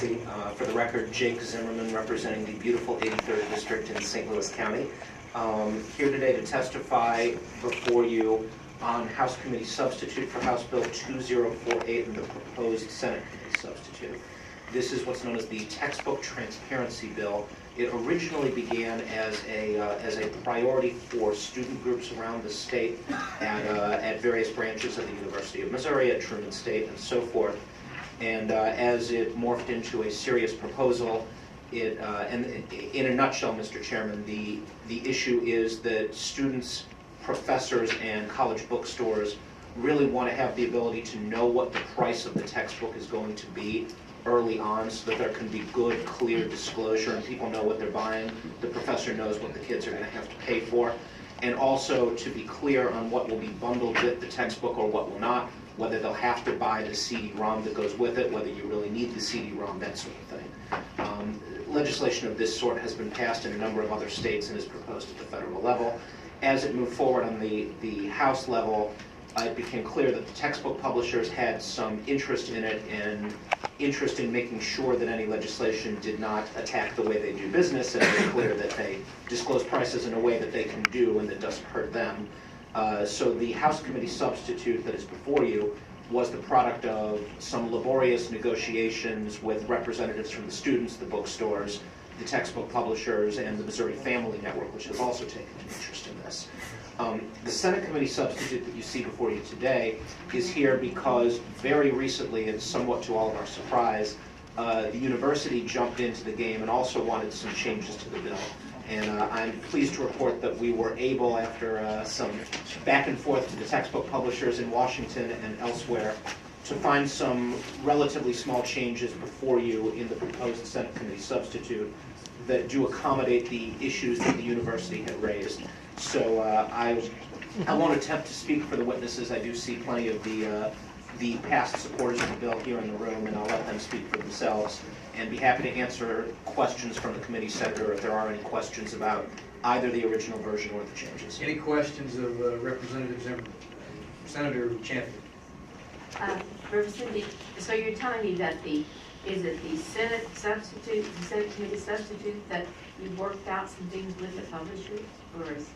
transparency. For the record, Jake Zimmerman, representing the beautiful 83rd District in St. Louis County. Here today to testify before you on House Committee substitute for House Bill 2048 and the proposed Senate Committee substitute. This is what's known as the Textbook Transparency Bill. It originally began as a priority for student groups around the state at various branches of the University of Missouri, at Truman State, and so forth. And as it morphed into a serious proposal, and in a nutshell, Mr. Chairman, the issue is that students, professors, and college bookstores really want to have the ability to know what the price of the textbook is going to be early on, so that there can be good, clear disclosure and people know what they're buying. The professor knows what the kids are going to have to pay for. And also to be clear on what will be bundled with the textbook or what will not, whether they'll have to buy the CD-ROM that goes with it, whether you really need the CD-ROM, that sort of thing. Legislation of this sort has been passed in a number of other states and is proposed at the federal level. As it moved forward on the House level, it became clear that the textbook publishers had some interest in it and interest in making sure that any legislation did not attack the way they do business, and make clear that they disclose prices in a way that they can do and that doesn't hurt them. So the House Committee substitute that is before you was the product of some laborious negotiations with representatives from the students, the bookstores, the textbook publishers, and the Missouri Family Network, which has also taken an interest in this. The Senate Committee substitute that you see before you today is here because very recently, and somewhat to all of our surprise, the university jumped into the game and also wanted some changes to the bill. And I'm pleased to report that we were able, after some back and forth to the textbook publishers in Washington and elsewhere, to find some relatively small changes before you in the proposed Senate Committee substitute that do accommodate the issues that the university had raised. So I won't attempt to speak for the witnesses. I do see plenty of the past supporters of the bill here in the room, and I'll let them speak for themselves, and be happy to answer questions from the committee senator if there are any questions about either the original version or the changes. Any questions of Representative Zimmerman? Senator Champion. Representative, so you're telling me that is it the Senate substitute, the Senate Committee substitute, that you worked out some things with the publishers, or is?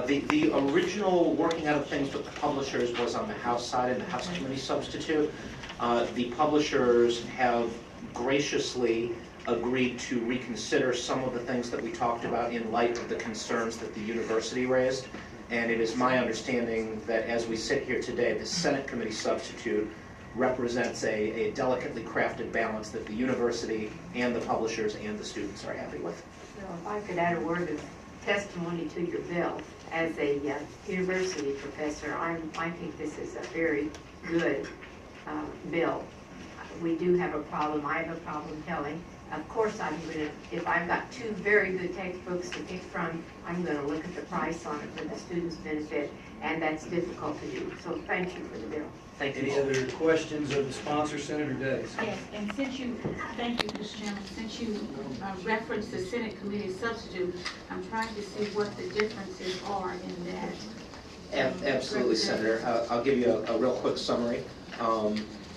The original working out of things with the publishers was on the House side and the House Committee substitute. The publishers have graciously agreed to reconsider some of the things that we talked about in light of the concerns that the university raised. And it is my understanding that as we sit here today, the Senate Committee substitute represents a delicately crafted balance that the university and the publishers and the students are happy with. Well, if I could add a word of testimony to your bill, as a university professor, I think this is a very good bill. We do have a problem. I have a problem telling. Of course, if I've got two very good textbooks to pick from, I'm going to look at the price on it for the students' benefit, and that's difficult to do. So thank you for the bill. Thank you. Any other questions of the sponsor, Senator Days? Yes, and since you, thank you, Mr. Chairman, since you referenced the Senate Committee substitute, I'm trying to see what the differences are in that. Absolutely, Senator. I'll give you a real quick summary.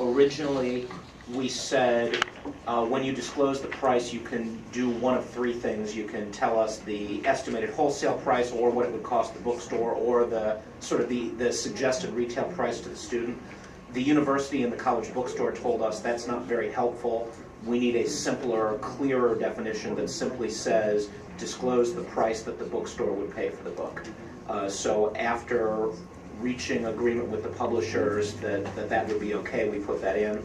Originally, we said when you disclose the price, you can do one of three things. You can tell us the estimated wholesale price, or what it would cost the bookstore, or the suggested retail price to the student. The university and the college bookstore told us that's not very helpful. We need a simpler, clearer definition that simply says disclose the price that the bookstore would pay for the book. So after reaching agreement with the publishers that would be okay, we put that in.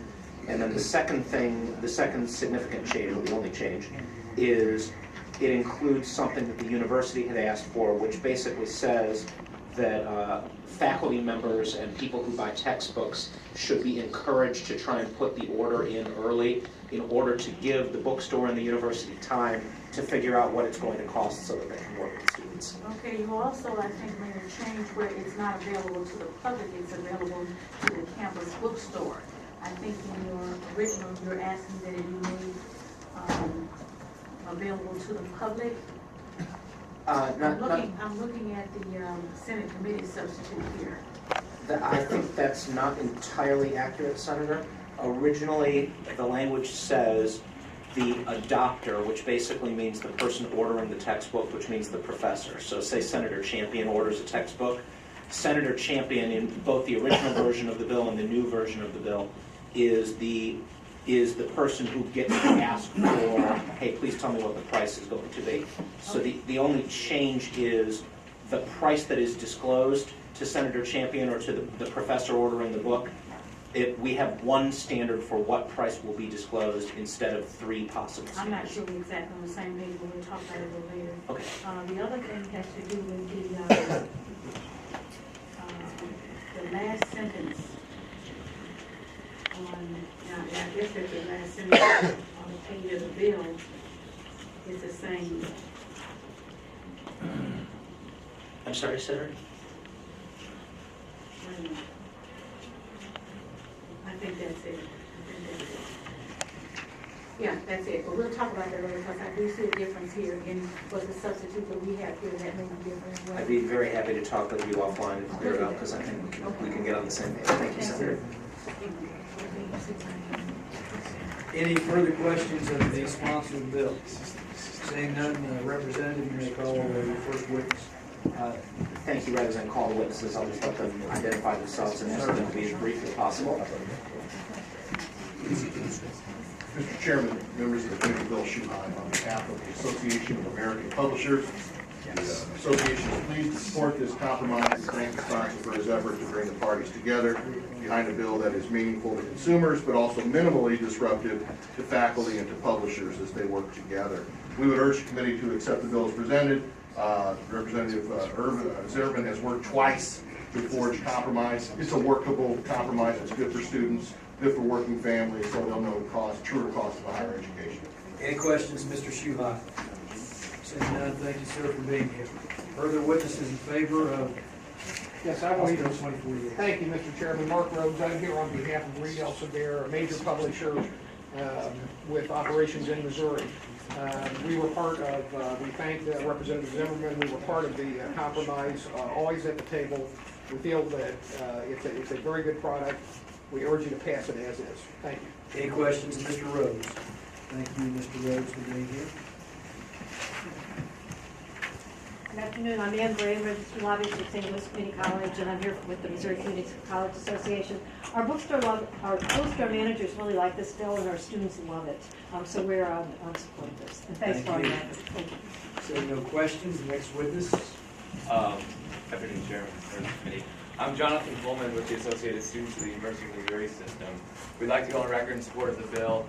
And then the second significant change, or the only change, is it includes something that the university had asked for, which basically says that faculty members and people who buy textbooks should be encouraged to try and put the order in early in order to give the bookstore and the university time to figure out what it's going to cost so that they can work with students. Okay, you also, I think, made a change where it's not available to the public, it's available to the campus bookstore. I think in your original, you're asking that it be made available to the public. I'm looking at the Senate Committee substitute here. I think that's not entirely accurate, Senator. Originally, the language says the adopter, which basically means the person ordering the textbook, which means the professor. So say Senator Champion orders a textbook. Senator Champion, in both the original version of the bill and the new version of the bill, is the person who gets to ask for, hey, please tell me what the price is going to be. So the only change is the price that is disclosed to Senator Champion or to the professor ordering the book. We have one standard for what price will be disclosed instead of three possible I'm not standards. sure we're exactly on the same page, but we'll talk about it a little later. Okay. The other thing has to do with the last sentence on, now, I guess that's the last sentence on the page of the bill is the same. I'm sorry, Senator? Wait a minute. I think that's it. Yeah, that's it, but we'll talk about that later, because I do see a difference here in what the substitute that we have here, that may be different as well. I'd be very happy to talk with you offline and clear it up, because I think we can get on the same page. Thank you, Senator. Any further questions of the sponsored bill? Seeing none, Representative, you may call the first witness. Thank you. Rather than call the witnesses, I'll just let them identify themselves and ask them to be as brief as possible. Mr. Chairman, members of the committee, Bill Schuheim, on behalf of the Association of American Publishers. The association is pleased to support this compromise and thank the sponsor for his effort to bring the parties together behind a bill that is meaningful to consumers, but also minimally disruptive to faculty and to publishers as they work together. We would urge the committee to accept the bill as presented. Representative Zimmerman has worked twice to forge compromise. It's a workable compromise. It's good for students, good for working families, so they'll know the truer cost of higher education. Any questions, Mr. Schuhart? Seeing none, thank you, sir, for being here. Further witnesses in favor of Yes, I House will. Bill 2048? Thank you, Mr. Chairman. Mark Rhodes, I'm here on behalf of Reed Elsevier, a major publisher with operations in Missouri. We were part of, we thank Representative Zimmerman, we were part of the compromise, always at the table. We feel that it's a very good product. We urge you to pass it as is. Thank you. Any questions of Mr. Rhodes? Thank you, Mr. Rhodes, for being here. Good afternoon, I'm Ann Gray, registered lobbyist at St. Louis Community College, and I'm here with the Missouri Community College Association. Our bookstore managers really like this bill, and our students love it. So we're on support of this. And thanks for all your effort. Thank you. Seeing no questions, next witness. Afternoon, Chairman, members of the committee. I'm Jonathan Coleman with the Associated Students of the University of Missouri System. We'd like to go on record in support of the bill.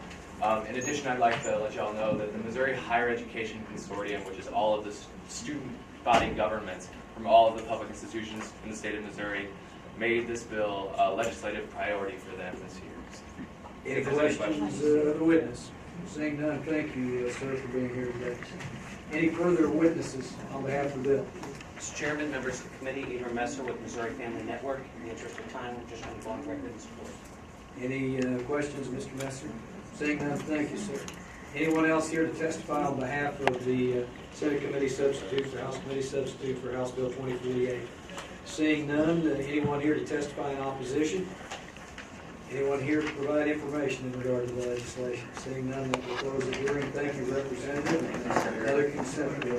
In addition, I'd like to let y'all know that the Missouri Higher Education Consortium, which is all of the student body governments from all of the public institutions in the state of Missouri, made this bill a legislative priority for them this year. Any questions of the witness? Seeing none, thank you, sir, for being here today. Any further witnesses on behalf of the bill? Mr. Chairman, members of the committee, Adrian Messer with Missouri Family Network. In the interest of time, we're just going to go on record in support. Any questions, Mr. Messer? Seeing none, thank you, sir. Anyone else here to testify on behalf of the Senate Committee Substitute for House Committee Substitute for House Bill 2048? Seeing none, anyone here to testify in opposition? Anyone here to provide information in regard to the legislation? Seeing none, that will close the hearing. Thank you, Representative. Another consent bill.